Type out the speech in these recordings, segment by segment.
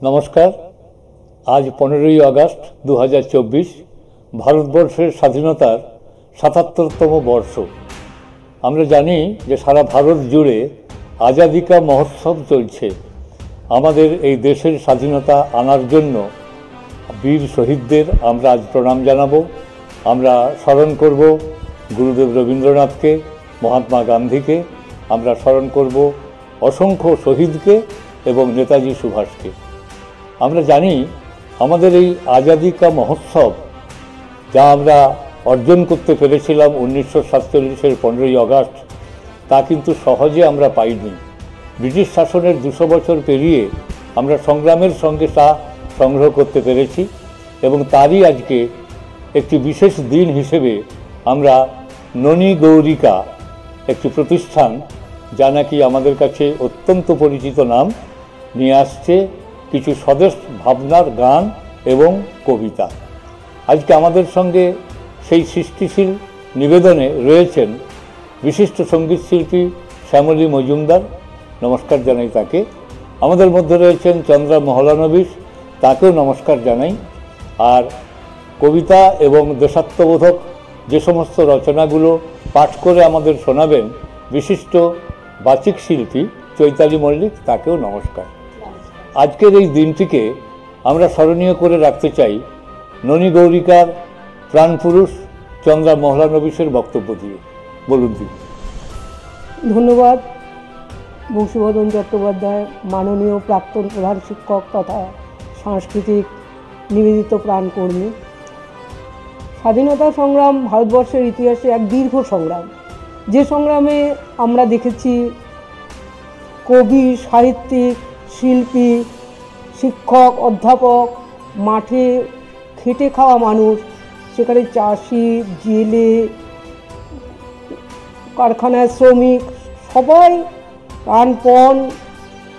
নমস্কার। আজ 15ই আগস্ট 2024, ভারতবর্ষের স্বাধীনতার ৭৭তম বর্ষ। আমরা জানি যে সারা ভারত জুড়ে আজাদী কা মহোৎসব চলছে। আমাদের এই দেশের স্বাধীনতা আনার জন্য বীর শহীদদের আমরা আজ প্রণাম জানাবো। আমরা স্মরণ করব গুরুদেব রবীন্দ্রনাথকে, মহাত্মা গান্ধীকে, আমরা স্মরণ করব অসংখ্য শহীদকে এবং নেতাজি সুভাষকে। আমরা জানি আমাদের এই আজাদী কা মহোৎসব যা আমরা অর্জন করতে পেরেছিলাম 1947-এর 15ই আগস্ট, তা কিন্তু সহজে আমরা পাইনি। ব্রিটিশ শাসনের 200 বছর পেরিয়ে আমরা সংগ্রামের সঙ্গে তা সংগ্রহ করতে পেরেছি এবং তারই আজকে একটি বিশেষ দিন হিসেবে আমরা ননী গৌরিকা, একটি প্রতিষ্ঠান যা নাকি আমাদের কাছে অত্যন্ত পরিচিত নাম, নিয়ে আসছে কিছু স্বদেশ ভাবনার গান এবং কবিতা। আজকে আমাদের সঙ্গে সেই সৃষ্টিশীল নিবেদনে রয়েছেন বিশিষ্ট সঙ্গীতশিল্পী শ্যামলী মজুমদার, নমস্কার জানাই তাকে। আমাদের মধ্যে রয়েছেন চন্দ্রা মহলানবিশ, তাকেও নমস্কার জানাই। আর কবিতা এবং দেশাত্মবোধক যে সমস্ত রচনাগুলো পাঠ করে আমাদের শোনাবেন বিশিষ্ট বাচিক শিল্পী চৈতালি মল্লিক, তাকেও নমস্কার। আজকের এই দিনটিকে আমরা স্মরণীয় করে রাখতে চাই ননী গৌরিকার প্রাণপুরুষ চন্দ্রা মহলানবিশের বক্তব্য দিয়ে। বলুন দিদি। ধন্যবাদ। বংশীবদন চট্টোপাধ্যায়, মাননীয় প্রাক্তন প্রধান শিক্ষক তথা সাংস্কৃতিক নিবেদিত প্রাণকর্মী। স্বাধীনতা সংগ্রাম ভারতবর্ষের ইতিহাসে এক দীর্ঘ সংগ্রাম, যে সংগ্রামে আমরা দেখেছি কবি, সাহিত্যিক, শিল্পী, শিক্ষক, অধ্যাপক, মাঠে খেটে খাওয়া মানুষ, সেখানে চাষি, জেলে, কারখানায় শ্রমিক, সবাই প্রাণপণ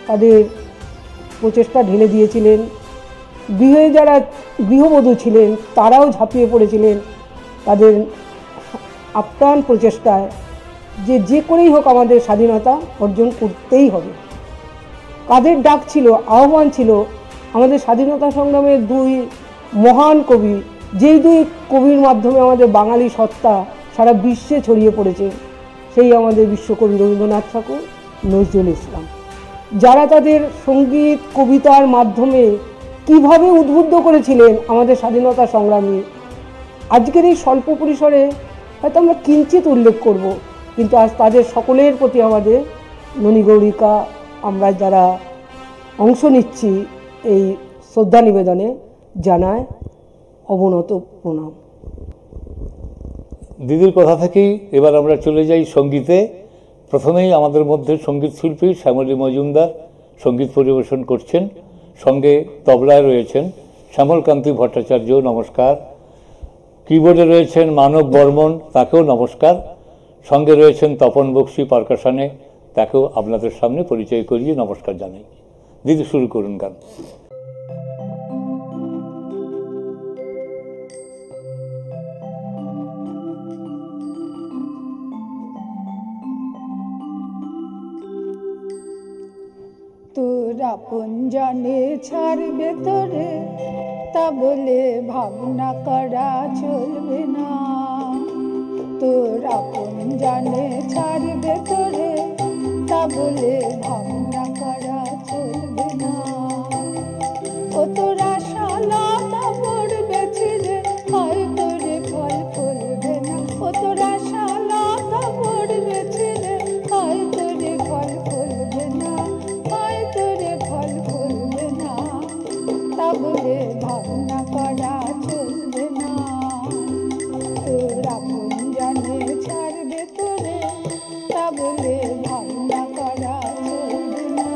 তাদের প্রচেষ্টা ঢেলে দিয়েছিলেন। গৃহে যারা গৃহবধূ ছিলেন তারাও ঝাঁপিয়ে পড়েছিলেন তাদের আপ্রাণ প্রচেষ্টায় যে করেই হোক আমাদের স্বাধীনতা অর্জন করতেই হবে। কাদের ডাক ছিল, আহ্বান ছিল আমাদের স্বাধীনতা সংগ্রামের দুই মহান কবি, যেই দুই কবির মাধ্যমে আমাদের বাঙালি সত্তা সারা বিশ্বে ছড়িয়ে পড়েছে, সেই আমাদের বিশ্বকবি রবীন্দ্রনাথ ঠাকুর, নজরুল ইসলাম, যারা তাদের সঙ্গীত কবিতার মাধ্যমে কিভাবে উদ্বুদ্ধ করেছিলেন আমাদের স্বাধীনতা সংগ্রামী। আজকের এই স্বল্প পরিসরে হয়তো আমরা কিঞ্চিত উল্লেখ করব, কিন্তু আজ তাদের সকলের প্রতি আমাদের ননী গৌরিকা আমরা যারা অংশ নিচ্ছি এই শ্রদ্ধা নিবেদনে জানায় অবনত প্রণাম। দিদির কথা থেকেই এবার আমরা চলে যাই সঙ্গীতে। প্রথমেই আমাদের মধ্যে সঙ্গীত শিল্পী শ্যামলী মজুমদার সঙ্গীত পরিবেশন করছেন, সঙ্গে তবলায় রয়েছেন শ্যামলকান্তি ভট্টাচার্য, নমস্কার। কিবোর্ডে রয়েছেন মানব বর্মন, তাকেও নমস্কার। সঙ্গে রয়েছেন তপন বক্সি পারকাশনে, তাকেও আপনাদের সামনে পরিচয় করিয়ে নমস্কার জানাই। দিদি শুরু করুন গান। তোরা পঞ্জনে ছাড়বে তোরে, তা বলে ভাবনা করা চলবে না। তোরা পঞ্জনে ছাড়বে তোরে, তা বলে ভাবনা করা চলবে না। ও তোরা শালতা পড়বে ছিঁড়ে, হয় তোরে ফল ফলবে না। ও তোরা শালতা পড়বে ছিঁড়ে, হয় তোরে ফল ফলবে না, হয় তোরে ফল ফলবে না। তা বলে ভাবনা করা চলবে না। তোরা পঞ্জনে ছাড়বে তোরে, তা বলে ভাবনা করা চলবে না।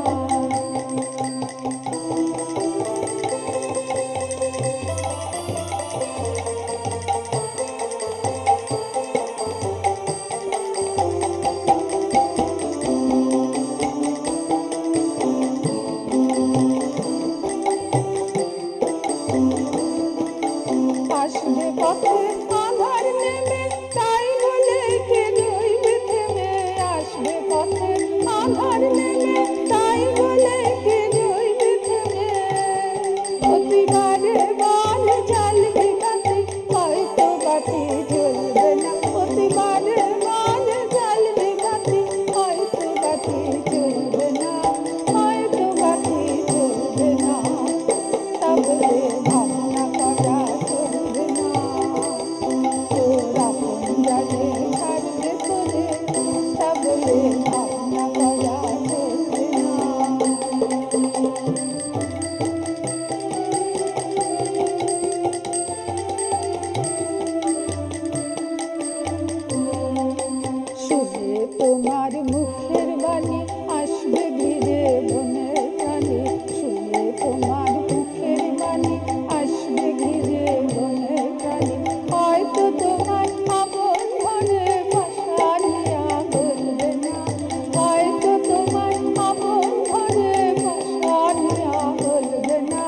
আসবে পথে আধার নেমে, তাই বলে কে রইবে থেমে। আসবে পথে আধার নেমে, তাই বলে কে রইবে থেমে। তোর আপন জানে ছাড়বে তোরে, তা বলে ভাবনা করা চলবে না। শুনে তোমার মুখের বাণী আসবে ঘিরে বনের প্রাণী, শুনে তোমার মুখের বাণী আসবে ঘিরে বনের প্রাণী, হয়তো তোমার আপন ঘরে পাশানিয়া বলবে না, হয়তো তোমার আপন ঘরে পাশানিয়া বলবে না।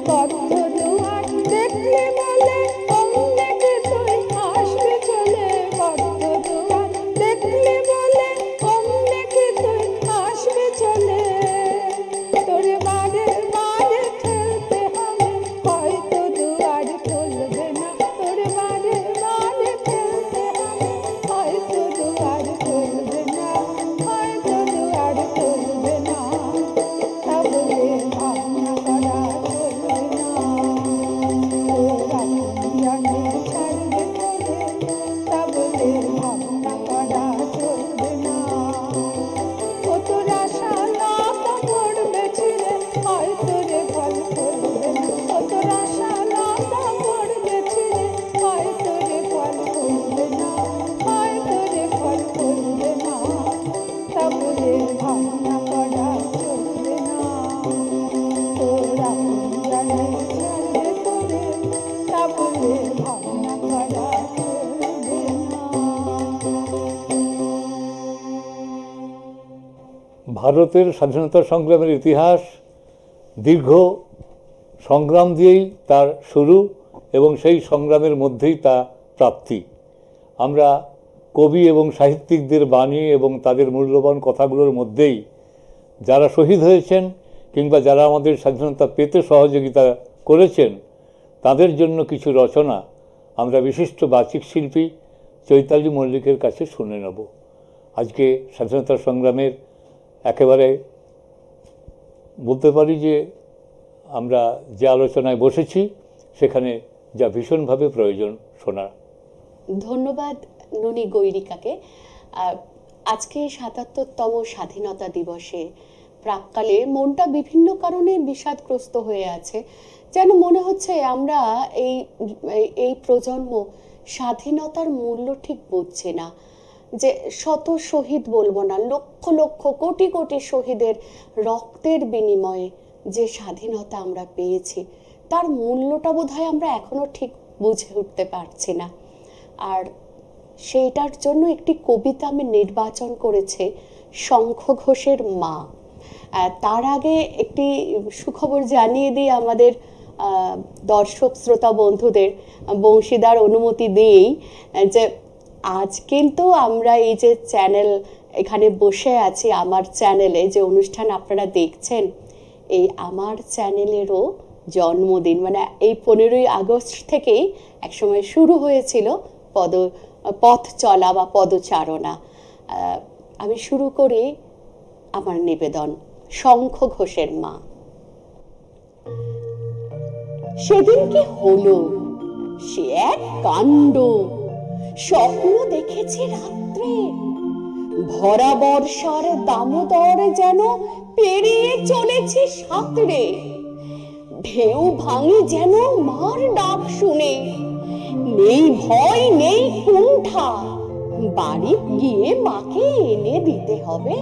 কত দুয়ার দেখলে বলে অমনেকে তুই আসবে চলে, কত দুয়ার দেখলে বলে অমনেকে তুই আসবে চলে। তোরে বারে বারে ঠেলতে হবে, হয়তো দুয়ার খুলবে না, তোরে বারে বারে ঠেলতে হবে, হয়তো দুয়ার খুলবে না, হয়তো দুয়ার খুলবে না। তা বলে ভাবনা করা চলবে না। তোর আপন জানে ছাড়বে তোরে, তা বলে ভাবনা করা চলবে না। ও তোর আশা লতা পড়বে ছিঁড়ে, হয়তো রে ফল ফলবে না, ও তোর আশা লতা পড়বে ছিঁড়ে, হয়তো রে ফল ফলবে না, হয়তো রে ফল ফলবে না। তা বলে ভাবনা করা চলবে না। তোর আপন জানে ছাড়বে তোরে, তা বলে ভাবনা করা চলবে না। ভারতের স্বাধীনতা সংগ্রামের ইতিহাস দীর্ঘ সংগ্রাম দিয়েই তার শুরু এবং সেই সংগ্রামের মধ্যেই তা প্রাপ্তি। আমরা কবি এবং সাহিত্যিকদের বাণী এবং তাদের মূল্যবান কথাগুলোর মধ্যেই যারা শহীদ হয়েছেন কিংবা যারা আমাদের স্বাধীনতা পেতে সহযোগিতা করেছেন তাদের জন্য কিছু রচনা আমরা বিশিষ্ট বাচিক শিল্পী চৈতালি মল্লিকের কাছে শুনে নেব। আজকে স্বাধীনতা সংগ্রামের একেবারে বলতে পারি যে আমরা যে আলোচনায় বসেছি সেখানে যা ভীষণভাবে প্রয়োজন শোনা। ধন্যবাদ ননী গৈরিকাকে। আজকে ৭৭তম স্বাধীনতা দিবসে প্রাক্কালে মনটা বিভিন্ন কারণে বিষাদগ্রস্ত হয়ে আছে। যেন মনে হচ্ছে আমরা এই প্রজন্ম স্বাধীনতার মূল্য ঠিক বুঝছে না। যে শত শহীদ বলবো না, লক্ষ লক্ষ কোটি কোটি শহীদের রক্তের বিনিময়ে যে স্বাধীনতা আমরা পেয়েছি তার মূল্যটা বোধহয় আমরা এখনো ঠিক বুঝে উঠতে পারছি না। আর সেইটার জন্য একটি কবিতা আমি নির্বাচন করেছি, শঙ্খ ঘোষের মা। তার আগে একটি সুখবর জানিয়ে দিই আমাদের দর্শক শ্রোতা বন্ধুদের, বংশীদার অনুমতি দিয়েই, যে আজ কিন্তু আমরা এই যে চ্যানেল এখানে বসে আছি, আমার চ্যানেলে যে অনুষ্ঠান আপনারা দেখছেন, এই আমার চ্যানেলেরও জন্মদিন। মানে এই 15ই আগস্ট থেকেই একসময় শুরু হয়েছিল পথ চলা বা পদচারণা। আমি শুরু করি আমার নিবেদন, শঙ্খ ঘোষের মা। সেদিন কি হলো, সে এক কাণ্ড। স্বপ্ন দেখেছি রাত্রে, ভরা বর্ষার দামোদর যেন পেরিয়ে চলেছি সাঁতরে। ঢেউ ভাঙি যেন মার ডাক শুনে, নেই ভয় নেই কুণ্ঠা, বাড়ি গিয়ে মাকে এনে দিতে হবে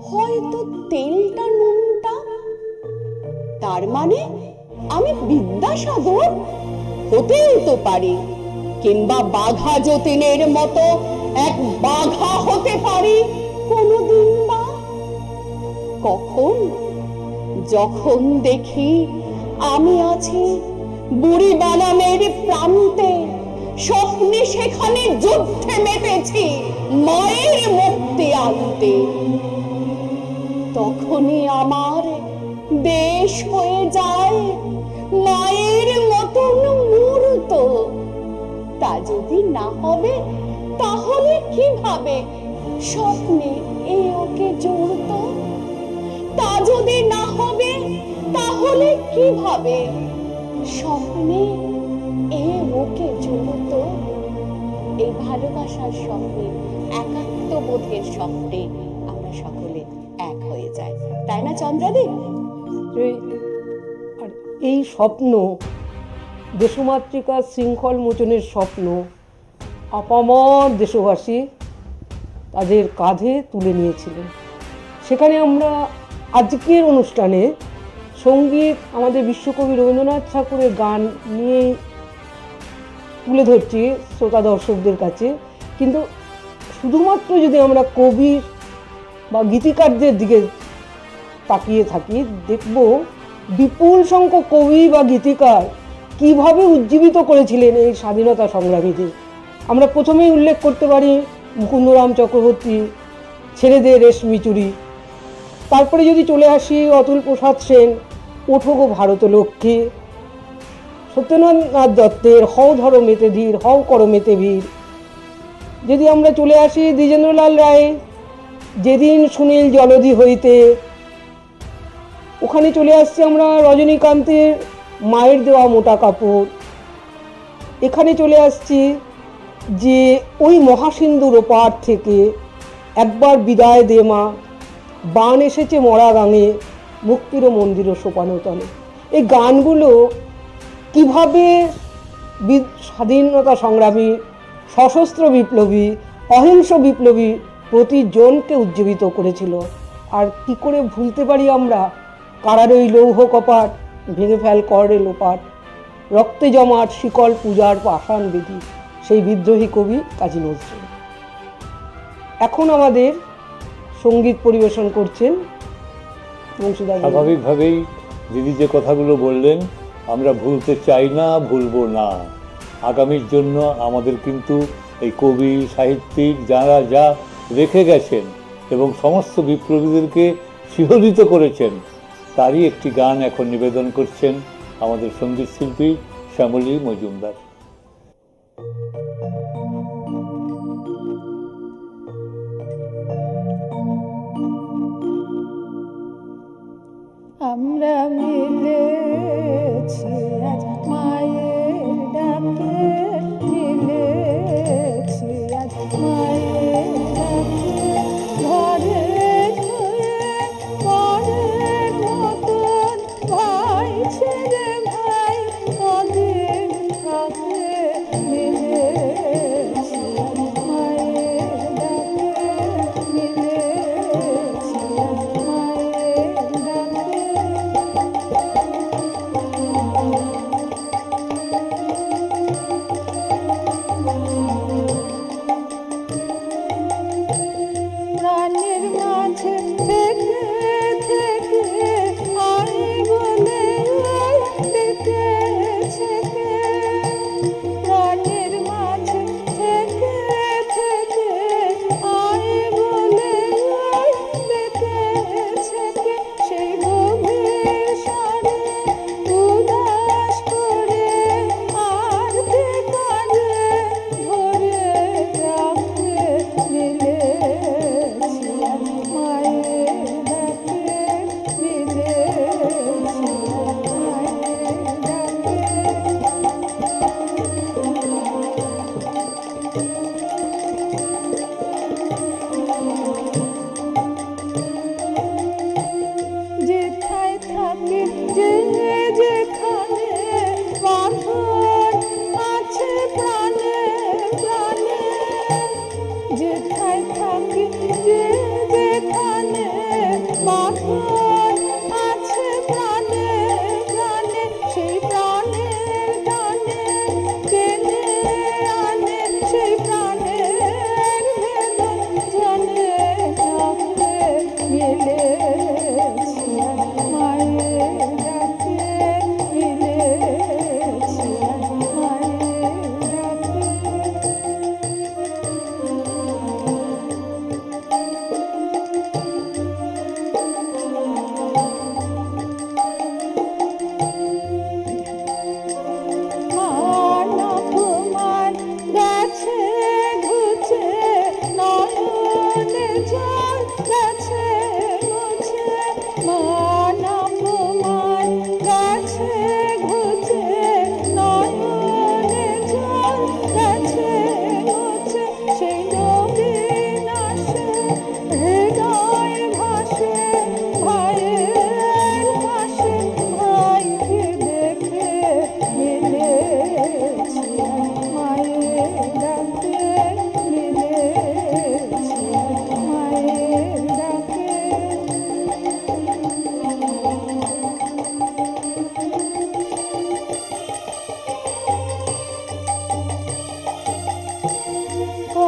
হয়তো তেলটা নুনটা। তার মানে আমি বিদ্যাসাগর হতেও তো পারি, কিংবা বাঘা যতীনের মতো এক বাঘা হতে পারি কোনদিন বা। কখন? যখন দেখি আমি আছি বুড়ি বানামের প্রান্তে, স্বপ্নে সেখানে যুদ্ধে মেতেছি মায়ের মুক্তি আনতে। তখনই আমার দেশ হয়ে যায় মায়ের মতন মূর্ত। তা যদি না হবে তাহলে কিভাবে স্বপ্নে এ ওকে জড়ত? তা যদি না হবে তাহলে কিভাবে স্বপ্নে এ ওকে জড়ত? এই ভালোবাসার স্বপ্নে, একাত্মবোধের স্বপ্নে আমরা সকলে এক হয়ে যাই, তাই না চন্দ্রাদি? আর এই স্বপ্ন, দেশমাতৃকার শৃঙ্খল মোচনের স্বপ্ন, আপামর দেশবাসী তাদের কাঁধে তুলে নিয়েছিলেন। সেখানে আমরা আজকের অনুষ্ঠানে সঙ্গীত আমাদের বিশ্বকবি রবীন্দ্রনাথ ঠাকুরের গান নিয়ে তুলে ধরছি শ্রোতা দর্শকদের কাছে, কিন্তু শুধুমাত্র যদি আমরা কবি বা গীতিকারদের দিকে তাকিয়ে থাকি, দেখব বিপুল সংখ্যক কবি বা গীতিকার কিভাবে উজ্জীবিত করেছিলেন এই স্বাধীনতা সংগ্রামীদের। আমরা প্রথমেই উল্লেখ করতে পারি মুকুন্দরাম চক্রবর্তী, ছেড়ে দে রেশমি চুড়ি। তারপরে যদি চলে আসি অতুল প্রসাদ সেন, ওঠো গো ভারত লক্ষ্মী, সত্যেন্দ্রনাথ দত্তের হও ধরো মেতে ধীর, হও করো মেতে বীর। যদি আমরা চলে আসি দ্বিজেন্দ্রলাল রায়, যেদিন সুনীল জলধি হইতে, ওখানে চলে আসছি আমরা রজনীকান্তের মায়ের দেওয়া মোটা কাপড়। এখানে চলে আসছি যে ওই মহাসিন্ধুর ওপার থেকে একবার বিদায় দে মা, বান এসেছে মরা গাঙে, মুক্তির মন্দির সোপানো তলে। এই গানগুলো কিভাবে স্বাধীনতা সংগ্রামী, সশস্ত্র বিপ্লবী, অহিংস বিপ্লবী প্রতিজনকে উজ্জীবিত করেছিল। আর কি করে ভুলতে পারি আমরা কারার ওই লৌহ কপাট, ভেঙে ফেল করে লোপাট, রক্তে জমাট শিকল পূজার পাষাণ বিধি, সেই বিদ্রোহী কবি কাজী নজরুল। এখন আমাদের সঙ্গীত পরিবেশন করছেন বংশীধর। স্বাভাবিকভাবেই দিদি যে কথাগুলো বললেন আমরা ভুলতে চাই না, ভুলবো না। আগামীর জন্য আমাদের কিন্তু এই কবি সাহিত্যিক যারা যা রেখে গেছেন এবং সমস্ত বিপ্লবীদেরকে শিহরিত করেছেন, তারই একটি গান এখন নিবেদন করছেন আমাদের সঙ্গীত শিল্পী শ্যামলী মজুমদার। আমরা মিলেছি আজ মায়ের ডাকে, মিলেছি আজ মায়ের ডাকে, ঘরে ঘরে পরের মতন ভাই ছেড়ে ভাই কদিন থাকে।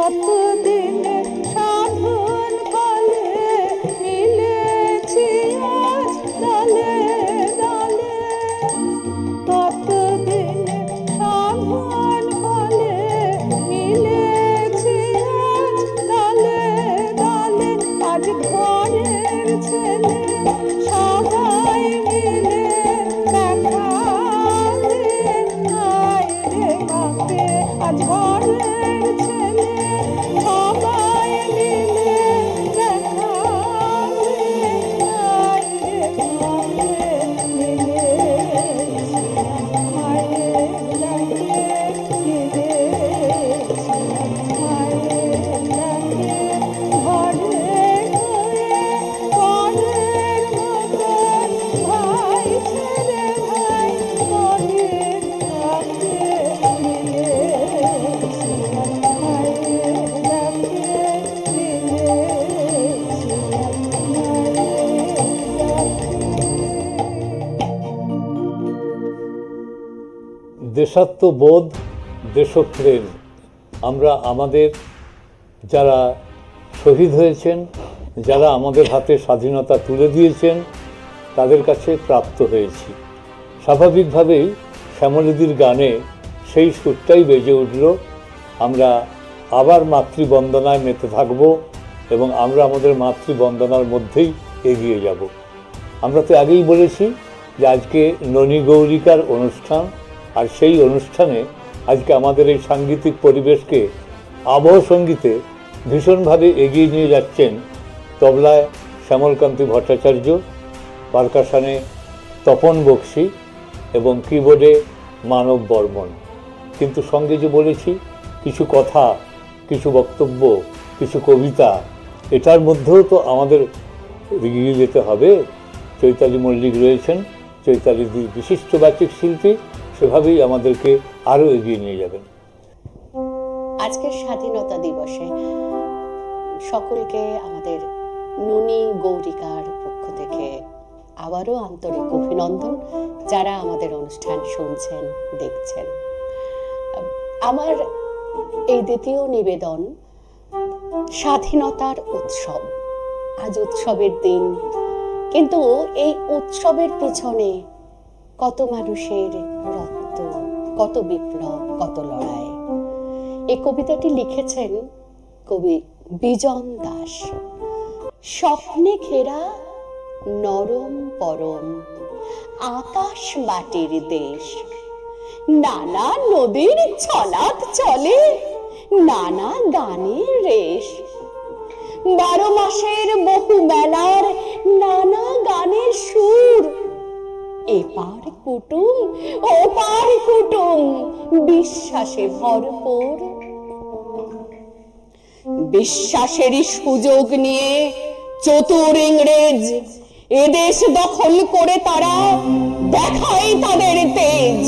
কতদিনে সাধন ফলে মিলেছি আজ দলে দলে, কতদিনে সাধন ফলে মিলেছি আজ দলে দলে। আজ ঘরের ছেলে সবাই মিলে দেখালে আয় রে কাকে, আজ ঘরের ছেলে সবাই মিলে দেখালে আয় রে কাকে, মিলেছি মায়ের ডাকে, মিলেছি মায়ের ডাকে। ঘরে ঘরে পরের মতন ভাই ছেড়ে ভাই মনের কাছে, মিলেছি মায়ের ডাকে, মিলেছি মায়ের ডাকে। দেশাত্মবোধ, দেশপ্রেম আমরা আমাদের যারা শহীদ হয়েছেন, যারা আমাদের হাতে স্বাধীনতা তুলে দিয়েছেন, তাদের কাছে প্রাপ্ত হয়েছি। স্বাভাবিকভাবেই শ্যামলীদির গানে সেই সুরটাই বেজে উঠল। আমরা আবার মাতৃবন্দনায় মেতে থাকব এবং আমরা আমাদের মাতৃবন্দনার মধ্যেই এগিয়ে যাব। আমরা তো আগেই বলেছি যে আজকে ননী গৌরিকার অনুষ্ঠান, আর সেই অনুষ্ঠানে আজকে আমাদের এই সাংগীতিক পরিবেশকে আবহ সঙ্গীতে ভীষণভাবে এগিয়ে নিয়ে যাচ্ছেন তবলায় শ্যামলকান্তি ভট্টাচার্য, পারকাশনে তপন বক্সী এবং কিবোর্ডে মানব বর্মন। কিন্তু সঙ্গে যে বলেছি কিছু কথা, কিছু বক্তব্য, কিছু কবিতা, এটার মধ্যেও তো আমাদের এগিয়ে যেতে হবে। চৈতালি মল্লিক রয়েছেন, চৈতালি দি বিশিষ্ট বাচিক শিল্পী, সেভাবেই আমাদেরকে আরও এগিয়ে নিয়ে যাবেন। আজকের স্বাধীনতা দিবসে সকলকে আমাদের ননী গৌরিকার পক্ষ থেকে আবারও আন্তরিক অভিনন্দন, যারা আমাদের অনুষ্ঠান শুনছেন, দেখছেন। আমার এই দ্বিতীয় নিবেদন স্বাধীনতার উৎসব। আজ উৎসবের দিন, কিন্তু এই উৎসবের পিছনে কত মানুষের রক্ত, কত বিপ্লব, কত লড়াই। এই কবিতাটি লিখেছেন কবি বিজন দাস। স্বপ্নে ঘেরা নরম পরম আকাশ মাটির দেশ, নানা নদীর ছলাক চলে, নানা গানের রেশ। 12 মাসের বহু মেলার নানা গানের সুর, এপার কুটুম ওপার কুটুম বিশ্বাসে ভরপুর। বিশ্বাসেরই সুযোগ নিয়ে চতুর ইংরেজ এদেশ দখল করে তারা দেখায় তাদের তেজ।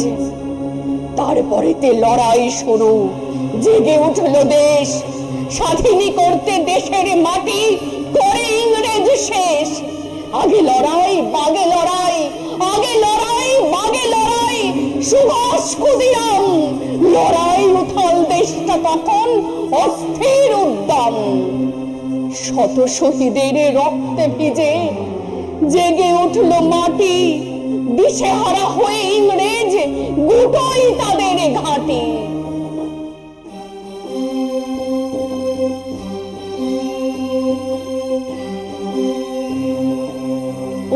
তারপরেতে লড়াই শুরু, জেগে উঠল দেশ, স্বাধীনী করতে দেশের মাটি করে ইংরেজ শেষ। আগে লড়াই বাগে লড়াই, আগে লড়াই বাগে লড়াই, সুভাষ ক্ষুদিরাম লড়াই উথল দেশটা তখন অস্থির উদ্যম। শত শহীদের রক্তে ভিজে জেগে উঠল মাটি, দিশেহারা হয়ে ইংরেজ গুটোই তাদের ঘাঁটি।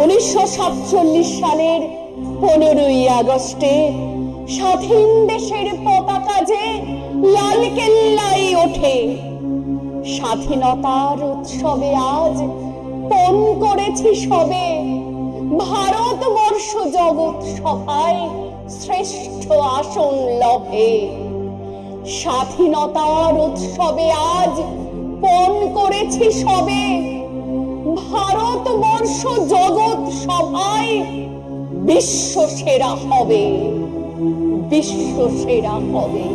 1947 সালের 15ই আগস্টে স্বাধীন দেশের পতাকা যে লাল কেল্লায় ওঠে। স্বাধীনতার উৎসবে আজ পণ করেছি সবে, ভারতবর্ষ জগৎ সভায় শ্রেষ্ঠ আসন লভে। স্বাধীনতার উৎসবে আজ পণ করেছি সবে, ভারতবর্ষ জগৎ সভায় বিশ্ব সেরা হবে, বিশ্ব সেরা হবে।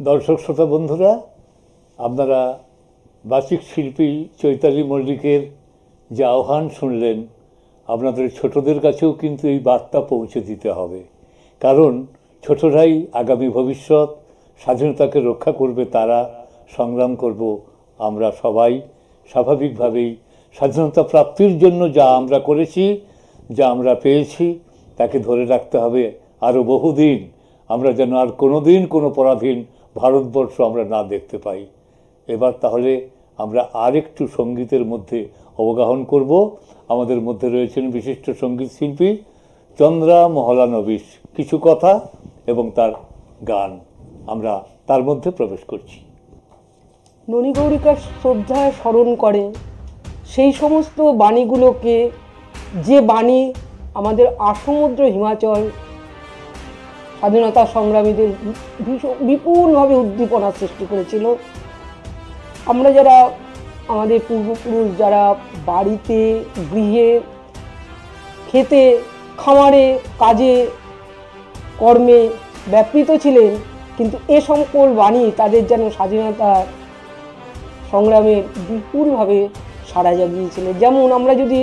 দর্শক শ্রোতা বন্ধুরা, আপনারা বাচিক শিল্পী চৈতালি মল্লিকের যে আহ্বান শুনলেন, আপনাদের ছোটদের কাছেও কিন্তু এই বার্তা পৌঁছে দিতে হবে। কারণ ছোটরাই আগামী ভবিষ্যৎ, স্বাধীনতাকে রক্ষা করবে তারা, সংগ্রাম করব আমরা সবাই। স্বাভাবিকভাবেই স্বাধীনতা প্রাপ্তির জন্য যা আমরা করেছি, যা আমরা পেয়েছি, তাকে ধরে রাখতে হবে আরও বহুদিন। আমরা যেন আর কোনো দিন কোনো পরাধীন ভারতবর্ষ আমরা না দেখতে পাই। এবার তাহলে আমরা আরেকটু সঙ্গীতের মধ্যে অবগাহন করব। আমাদের মধ্যে রয়েছেন বিশিষ্ট সঙ্গীত শিল্পী চন্দ্রা মহলানবিশ। কিছু কথা এবং তার গান, আমরা তার মধ্যে প্রবেশ করছি। ননীগৌরিকার শ্রদ্ধায় স্মরণ করে সেই সমস্ত বাণীগুলোকে, যে বাণী আমাদের আসমুদ্র হিমাচল স্বাধীনতা সংগ্রামীদের বিপুলভাবে উদ্দীপনা সৃষ্টি করেছিল। আমরা যারা আমাদের পূর্বপুরুষ যারা বাড়িতে, গৃহে, খেতে, খামারে, কাজে, কর্মে ব্যাপৃত ছিলেন, কিন্তু এ সকল বাণী তাদের যেন স্বাধীনতা সংগ্রামে বিপুলভাবে সাড়া জাগিয়েছিল। যেমন আমরা যদি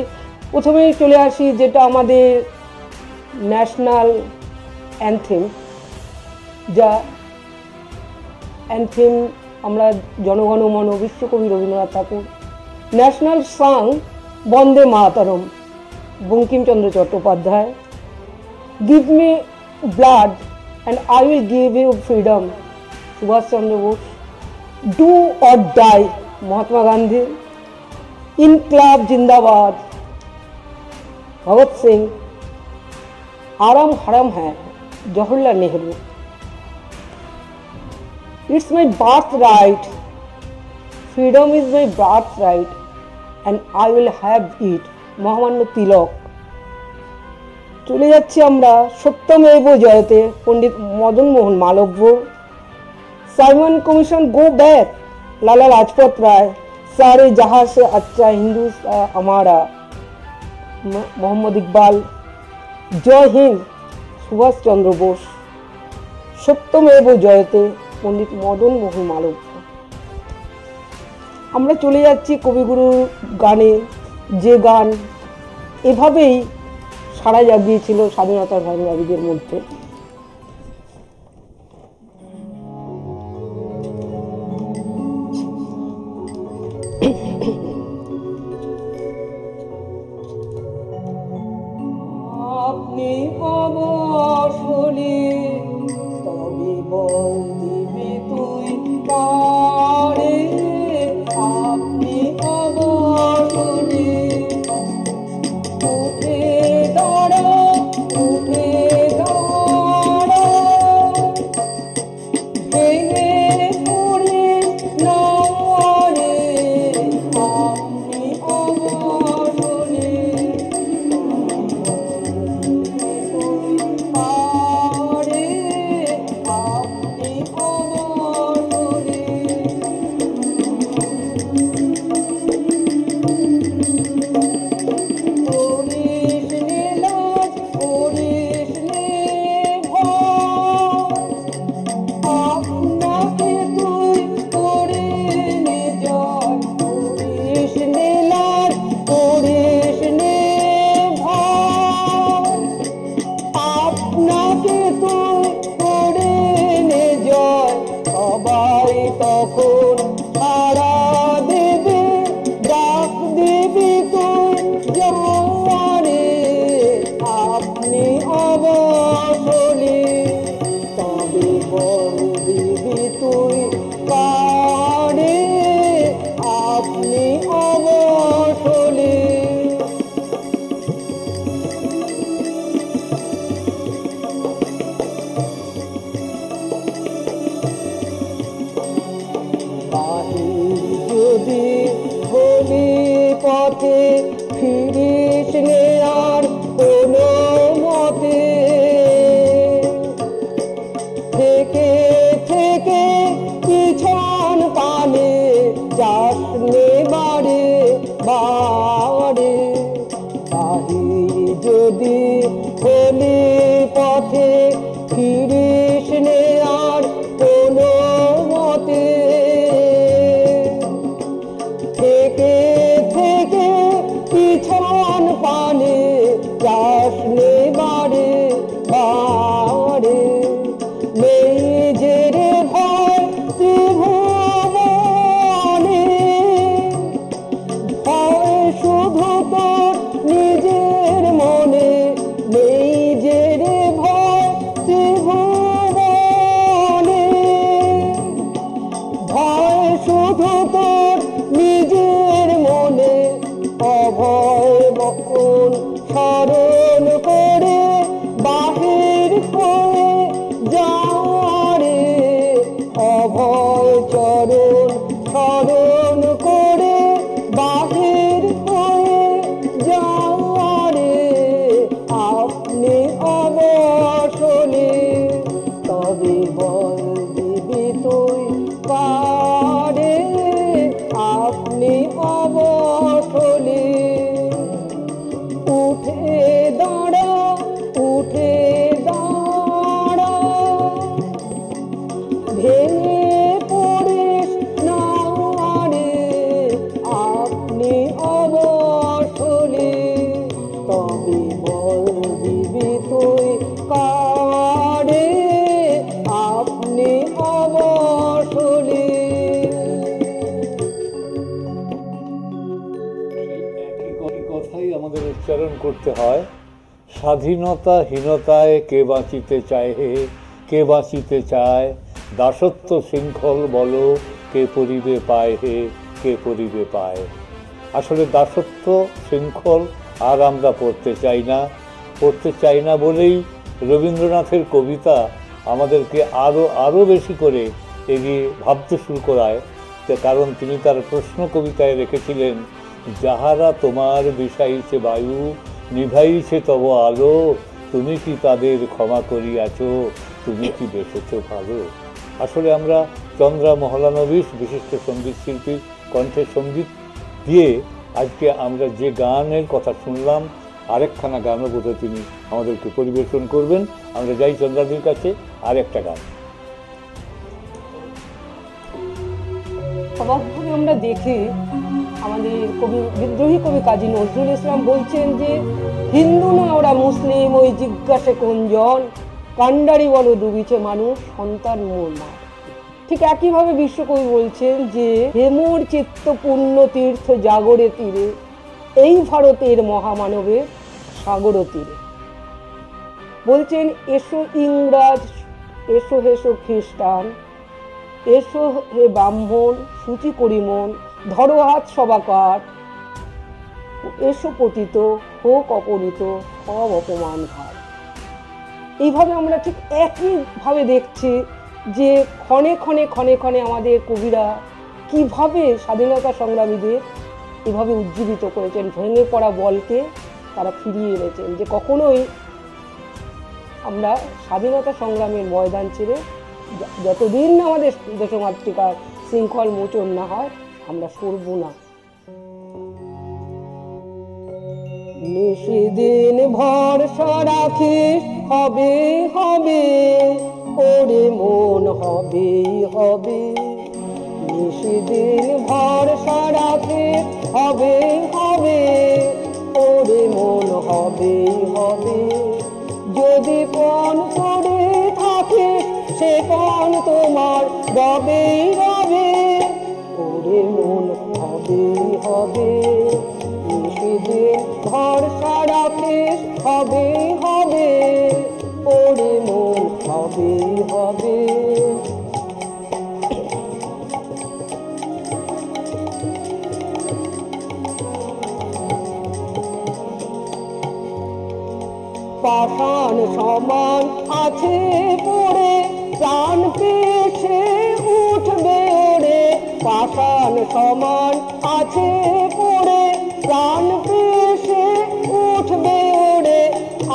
প্রথমেই চলে আসি, যেটা আমাদের ন্যাশনাল অ্যানথেম, যা অ্যানথেম আমরা জনগণ মন, বিশ্বকবি Rabindranath Tagore. National song Bande Mataram Bankimchandra Chattopadhyay. Give me blood and I will give you freedom Subhashchandra Bose. Do or die Mahatma Gandhi. Inquilab Zindabad Bhagat Singh. আরাম হারাম হ্যাঁ Jawaharlal Nehru. It's my birthright. Freedom is my birthright and I will have it. মহামান্য তিলক। চলে যাচ্ছি আমরা Satyameva Jayate Pandit Madan Mohan Malaviya. Simon commission go back Lala Lajpat রায়। সারে জাহাঁ সে আচ্ছা হিন্দু আমারা মোহাম্মদ ইকবাল। জয় হিন্দ সুভাষচন্দ্র বোস। সত্যমেব জয়তে পণ্ডিত মদন মোহন মালব্য। আমরা চলে যাচ্ছি কবিগুরুর গানে, যে গান এভাবেই সাড়া জাগিয়েছিল স্বাধীনতা সংগ্রামীদের মধ্যে। আপনি অবসরে তবে বল দিবি তুই কারে। আপনি অবসরে উঠে দাঁড়া, উঠে দাঁড়া, ভেঙে পড়ে না রে। আপনি অবসরে তখন সারা দেবে, ডাক দেবে তুই জোয়ারে। আপনি অবসরে তবে বল দিবি তুই কারে। আপনি অবসরে যদি বলি পথে ফিরিস নে আর কোনো মতে। থেকে থেকে পিছন কানে যাস নে বাড়ে বাড়ে। বাহির যদি বলি পথে ফিরিস নে আর কোনো অভয় শুধু তোর নিজের মনে, অভয় বক্ষণ স্মরণ করে বাহির হয়ে যারে, অভয় চরণ স্মরণ করে বাহির হয়ে যারে, আপনি অবসলে তবে বল দিবি তুই কারে, আপনি অবসলে উঠে দাঁড়া, উঠে দাঁড়া, ভেঙে পড়িস না রে, আপনি অবসলে তবে বল দিবি তুই কারে, আপনি অবসলে। একই কথাই আমাদের উচ্চারণ করতে হয়। স্বাধীনতাহীনতায় কে বাঁচিতে চায় হে, কে বাঁচিতে চায়, দাসত্ব শৃঙ্খল বলো কে পরিবে পায় হে, কে পরিবে পায়। আসলে দাসত্ব শৃঙ্খল আর আমরা পড়তে চাই না বলেই রবীন্দ্রনাথের কবিতা আমাদেরকে আরও বেশি করে এগিয়ে ভাবতে শুরু করায়। কারণ তিনি তার প্রশ্ন কবিতায় রেখেছিলেন, যাহারা তোমার বিষাইছে বায়ু, নিভাইছে তব আলো, তুমি কি তাদের ক্ষমা করিয়াছ, তুমি কি বেসেছ ভালো। আসলে আমরা চন্দ্রা মহলানবিশ বিশিষ্ট সঙ্গীত শিল্পীর কণ্ঠে সঙ্গীত দিয়ে আজকে আমরা যে গানের কথা শুনলাম, আরেকখানা গানও বোধহয় তিনি আমাদেরকে পরিবেশন করবেন। আমরা যাই চন্দ্রাদির কাছে আরেকটা গান। স্বভাবভাবে আমরা দেখি আমাদের কবি, বিদ্রোহী কবি কাজী নজরুল ইসলাম বলছেন যে হিন্দু না ওরা মুসলিম, ওই জিজ্ঞাসে কোনজন, কান্ডারি বলো ডুবিছে মানুষ, সন্তান মোর মা। ঠিক একইভাবে বিশ্বকবি বলছেন যে হেমুর চিত্ত পুণ্য তীর্থ জাগরে তীরে, এই ভারতের মহামানবের সাগর তীরে। বলছেন এসো ইংরাজ, এসো হেসো খ্রিস্টান, এসো হে ব্রাহ্মণ, সূচি করি মন, ধরো হাত সবাকার, এসো পতিত হোক অপনীত, সব অপমান ঘাট। এইভাবে আমরা ঠিক একইভাবে দেখছি যে ক্ষণে ক্ষণে ক্ষণে ক্ষণে আমাদের কবিরা কিভাবে স্বাধীনতা সংগ্রামীদের এভাবে উজ্জীবিত করেছেন, ভেঙে পড়া বলকে তারা ফিরিয়ে এনেছেন, যে কখনোই আমরা স্বাধীনতা সংগ্রামের ময়দান ছেড়ে যতদিন না আমাদের দেশমাতৃকার শৃঙ্খল মোচন না হয় আমরা সরব না। নিশিদিন ভরসা রাখিস হবে হবে, ওরে মন হবে হবে, নিশিদিন ভরসা রাখিস হবে হবে, ওরে মন হবে হবে, যদি পণ করে থাকিস সে পণ তোমার রবে রবে, ওরে মন হবে হবে, নিশিদিন ভরসা রাখিস হবে হবে, ওরে মন হবে হবে। পাষাণ সমান আছে পড়ে, প্রাণ পেশে উঠবে ওরে, পাষাণ সমান আছে পড়ে, প্রাণ পেশে উঠবে ওরে,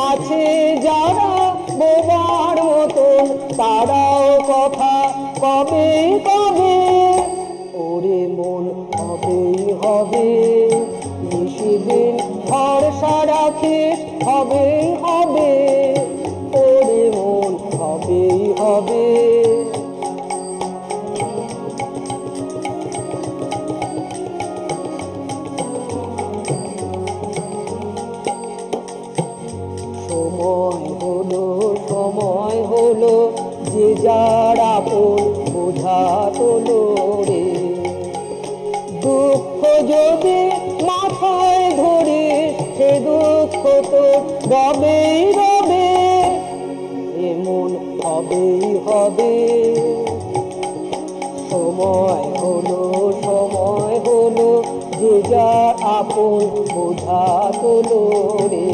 আছে যারা বোবার মতন তারাও কথা কবে কবে, ওরে মন হবে হবে, নিশিদিন ভরসা রাখিস হবে হবে, ওরে মন হবে হবে। সময় হলো যে যার আপন বোঝা তোলো রে, দুঃখ যদি মাথায় ধরে সে দুঃখ তো রবে রবে, এমন হবেই হবে। সময় হলো যে যার আপন বোঝা তোলো রে।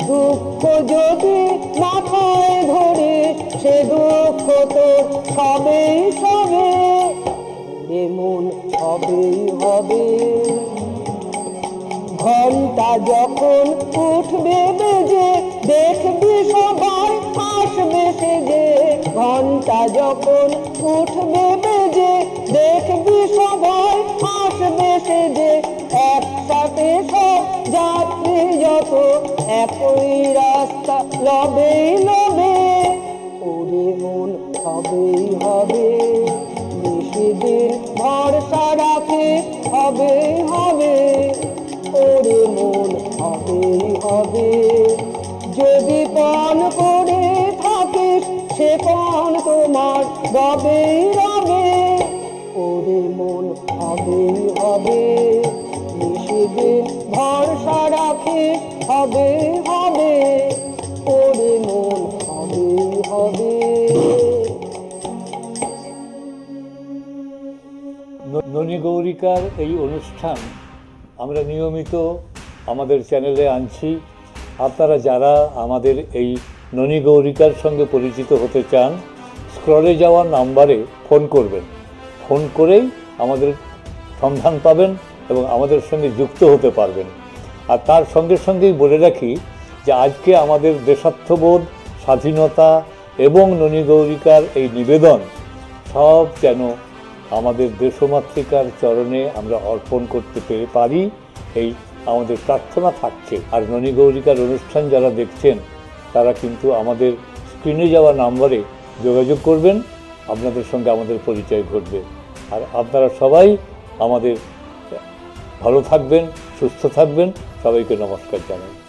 দুঃখ যদি মাথায় ধরে সে দুঃখ তোর সবেই সবে রে মন হবেই হবে। ঘন্টা যখন উঠবে বেজে দেখবি সবাই আসবে সেজে। ঘন্টা যখন উঠবে বেজে দেখবি সবাই আসবে সেজে। একসাথে সব যাত্রী যত একই রাস্তা লবেই লবে ওরে মন হবেই হবে। বেশিদিন ভরসা রাখে হবে হবে ওরে মন হবেই হবে। যদি পণ করে থাকিস সে পণ তোমার রবেই রবে ওরে মন হবেই হবে। বেশিদিন ভরসা রাখিস হবে হবে ওরে মন হবেই হবে। ননী গৌরিকার এই অনুষ্ঠান আমরা নিয়মিত আমাদের চ্যানেলে আনছি। আপনারা যারা আমাদের এই ননী গৌরিকার সঙ্গে পরিচিত হতে চান, স্ক্রলে যাওয়া নাম্বারে ফোন করবেন। ফোন করেই আমাদের সন্ধান পাবেন এবং আমাদের সঙ্গে যুক্ত হতে পারবেন। আর তার সঙ্গে সঙ্গেই বলে রাখি যে আজকে আমাদের দেশাত্মবোধ, স্বাধীনতা এবং ননী গৌরিকার এই নিবেদন সব যেন আমাদের দেশমাতৃকার চরণে আমরা অর্পণ করতে পারি, এই আমাদের প্রার্থনা থাকছে। আর ননী গৌরিকার অনুষ্ঠান যারা দেখছেন তারা কিন্তু আমাদের স্ক্রিনে যাওয়া নাম্বারে যোগাযোগ করবেন, আপনাদের সঙ্গে আমাদের পরিচয় ঘটবে। আর আপনারা সবাই আমাদের ভালো থাকবেন, সুস্থ থাকবেন। সবাইকে নমস্কার জানাই।